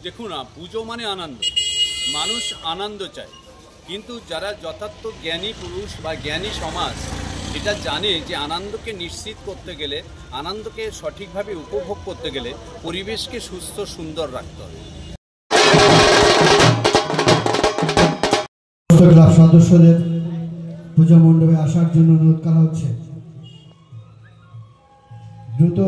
দেখুন না, পুজো মানে আনন্দ, মানুষ আনন্দ চায়, কিন্তু যারা যথার্থ জ্ঞানী পুরুষ বা জ্ঞানী সমাজ এটা জানে যে আনন্দকে নিশ্চিত করতে গেলে, আনন্দকে সঠিকভাবে উপভোগ করতে গেলে পরিবেশকে সুস্থ সুন্দর রাখতে হবে। ক্লাব সদস্যদের পূজা মণ্ডপে আসার জন্য অনুরোধ করা হচ্ছে। দ্রুত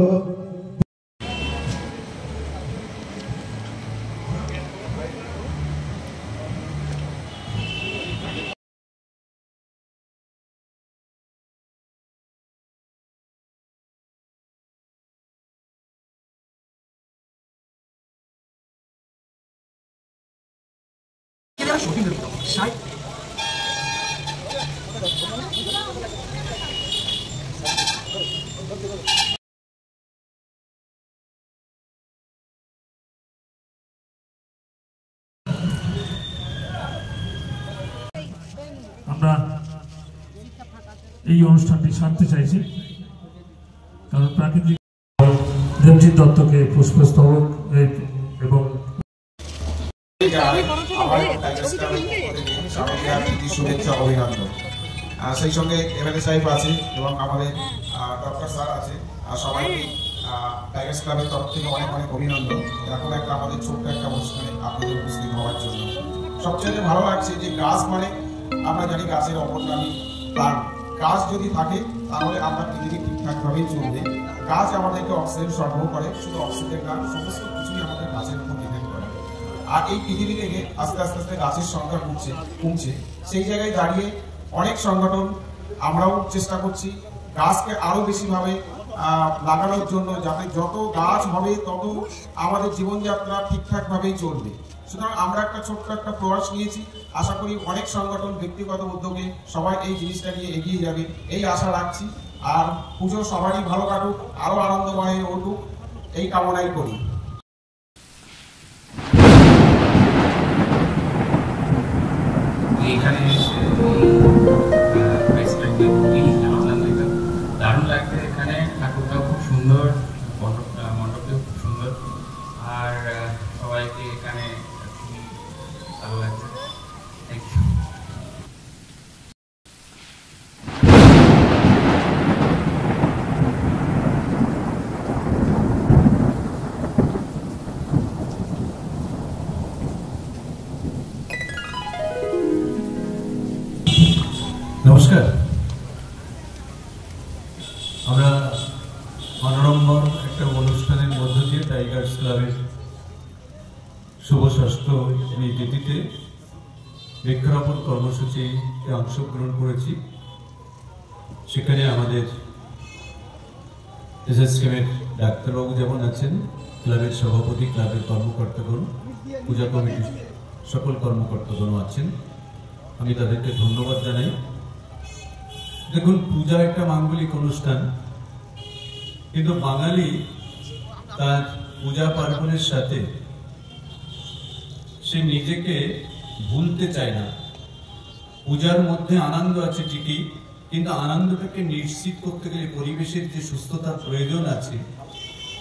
আমরা এই অনুষ্ঠানটি সারতে চাইছি, কারণ প্রাকৃতিক দেবজিৎ দত্তকে পুষ্পস্তবক এবং শুভেচ্ছা অভিনন্দন। সেই সঙ্গে এমএলএ সাহেব আছে এবং আমাদের ডক্টর স্যার আছে, আর সবাইকে টাইগার্স ক্লাবের তরফ থেকে অনেক অনেক অভিনন্দন। এখন একটা আমাদের ছোট্ট একটা অনুষ্ঠানে আপনাদের উপস্থিত হওয়ার জন্য সবচেয়ে ভালো লাগছে যে গাছ মানে আমরা জানি গাছের অপর নামই প্রাণ। গাছ যদি থাকে তাহলে আমরা পৃথিবী ঠিকঠাকভাবেই চলবে। গাছ আমাদেরকে অক্সিজেন সরবরাহ করে, শুধু অক্সিজেন না, সমস্ত কিছুই আমাদের গাছের উপর ডিপেন্ড করে। আর এই পৃথিবী থেকে আস্তে আস্তে আস্তে গাছের সংখ্যা কমছে। সেই জায়গায় দাঁড়িয়ে অনেক সংগঠন আমরাও চেষ্টা করছি গাছকে আরো বেশিভাবে লাগানোর জন্য, যাতে যত গাছ হবে তত আমাদের জীবনযাত্রা ঠিকঠাকভাবেই চলবে। সুতরাং আমরা একটা ছোট্ট একটা প্রয়াস নিয়েছি, আশা করি অনেক সংগঠন ব্যক্তিগত উদ্যোগে সবাই এই জিনিসটা নিয়ে এগিয়ে যাবে, এই আশা রাখছি। আর পুজো সবারই ভালো কাটুক, আরো আনন্দময় উঠুক, এই কামনাই করি। এখানে দারুণ লাগছে। এখানে ঠাকুরটাও খুব সুন্দর, মণ্ডপটাও খুব সুন্দর, আর সবাইকে এখানে খুবই ভালো লাগছে। Thank you. নমস্কার। আমরা মনোরম্বর একটা অনুষ্ঠানের মধ্য দিয়ে টাইগার্স ক্লাবের শুভ ষষ্ঠ তিথিতে বৃক্ষরোপণ কর্মসূচিতে অংশগ্রহণ করেছি। সেখানে আমাদের এসএসকেমের ডাক্তারবাবু যেমন আছেন, ক্লাবের সভাপতি, ক্লাবের কর্মকর্তাগণ, পূজা কমিটির সকল কর্মকর্তাগণ আছেন। আমি তাদেরকে ধন্যবাদ জানাই। দেখুন, পূজা একটা মাঙ্গলিক অনুষ্ঠান, কিন্তু বাঙালি তার পূজা পার্বণের সাথে সে নিজেকে ভুলতে চায় না। পূজার মধ্যে আনন্দ আছে ঠিকই, কিন্তু আনন্দটাকে নিশ্চিত করতে গেলে পরিবেশের যে সুস্থতার প্রয়োজন আছে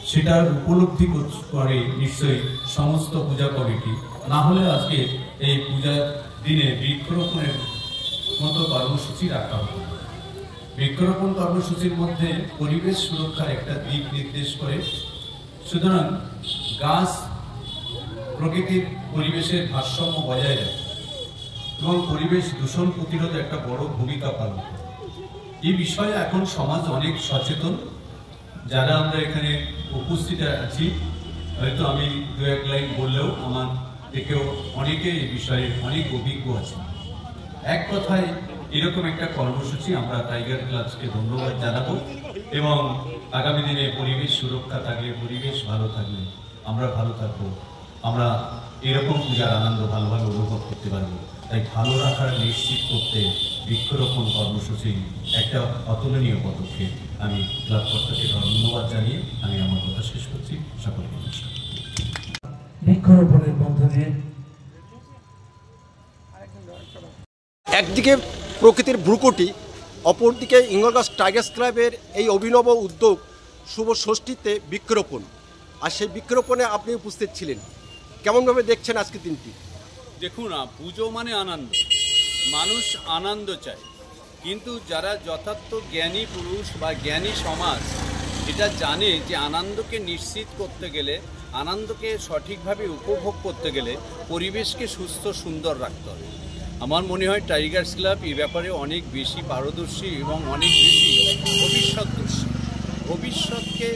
সেটা উপলব্ধি করে নিশ্চয়ই সমস্ত পূজা কমিটি। না হলে আজকে এই পূজার দিনে বৃক্ষরোপণের মতো কর্মসূচি রাখা হবে। বৃক্ষরোপণ কর্মসূচির মধ্যে পরিবেশ সুরক্ষার একটা দিক নির্দেশ করে। সুতরাং গাছ প্রকৃতির পরিবেশের ভারসাম্য বজায় রাখে এবং পরিবেশ দূষণ প্রতিরোধে একটা বড় ভূমিকা পালন করে। এই বিষয়ে এখন সমাজ অনেক সচেতন। যারা আমরা এখানে উপস্থিত আছি, হয়তো আমি দু এক লাইন বললেও আমার থেকেও অনেকে এই বিষয়ে অনেক অভিজ্ঞ আছে। এক কথায় এরকম একটা কর্মসূচি আমরা টাইগার ক্লাবকে ধন্যবাদ জানাবো, এবং আগামী দিনে পরিবেশ সুরক্ষা থাকলে, পরিবেশ ভালো থাকলে আমরা ভালো থাকবো, আমরা এরকম পূজার আনন্দ ভালোভাবে অনুভব করতে পারবো। তাই ভালো রাখার নিশ্চিত করতে বৃক্ষরোপণ কর্মসূচি একটা অতুলনীয় পদক্ষেপ। আমি ক্লাব কর্তাকে ধন্যবাদ জানিয়ে আমি আমার কথা শেষ করছি। সকলকে নমস্কার। বৃক্ষরোপণের মধ্য দিয়ে একদিকে প্রকৃতির ভ্রুকুটি, অপরদিকে ইঙ্গলগঞ্জ টাইগার্স ক্লাবের এই অভিনব উদ্যোগ শুভ ষষ্ঠীতে বৃক্ষরোপণ। আর সেই বৃক্ষরোপণে আপনি উপস্থিত ছিলেন। কেমনভাবে দেখছেন আজকের দিনটি? দেখুন না, পুজো মানে আনন্দ, মানুষ আনন্দ চায়, কিন্তু যারা যথার্থ জ্ঞানী পুরুষ বা জ্ঞানী সমাজ এটা জানে যে আনন্দকে নিশ্চিত করতে গেলে, আনন্দকে সঠিকভাবে উপভোগ করতে গেলে পরিবেশকে সুস্থ সুন্দর রাখতে হবে। আমার মনে হয় টাইগার্স ক্লাব এই ব্যাপারে অনেক বেশি পারদর্শী এবং অনেক বেশি ভবিষ্যৎদর্শী। ভবিষ্যৎকে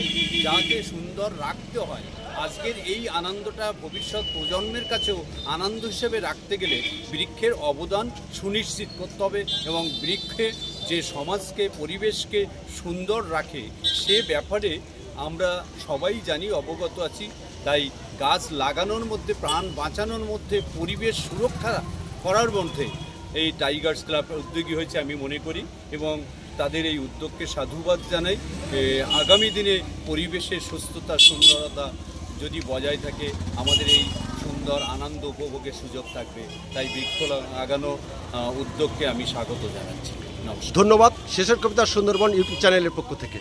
যাতে সুন্দর রাখতে হয়, আজকের এই আনন্দটা ভবিষ্যৎ প্রজন্মের কাছেও আনন্দ হিসেবে রাখতে গেলে বৃক্ষের অবদান সুনিশ্চিত করতে হবে এবং বৃক্ষে যে সমাজকে পরিবেশকে সুন্দর রাখে সে ব্যাপারে আমরা সবাই জানি, অবগত আছি। তাই গাছ লাগানোর মধ্যে, প্রাণ বাঁচানোর মধ্যে, পরিবেশ সুরক্ষা করার মধ্যে এই টাইগার্স ক্লাব উদ্যোগী হয়েছে আমি মনে করি এবং তাদের এই উদ্যোগকে সাধুবাদ জানাই। আগামী দিনে পরিবেশের সুস্থতা সুন্দরতা যদি বজায় থাকে আমাদের এই সুন্দর আনন্দ উপভোগের সুযোগ থাকবে। তাই বৃক্ষ লাগানো উদ্যোগকে আমি স্বাগত জানাচ্ছি। নমস্কার। ধন্যবাদ। শেষের কবিতা সুন্দরবন ইউটিউব চ্যানেলের পক্ষ থেকে।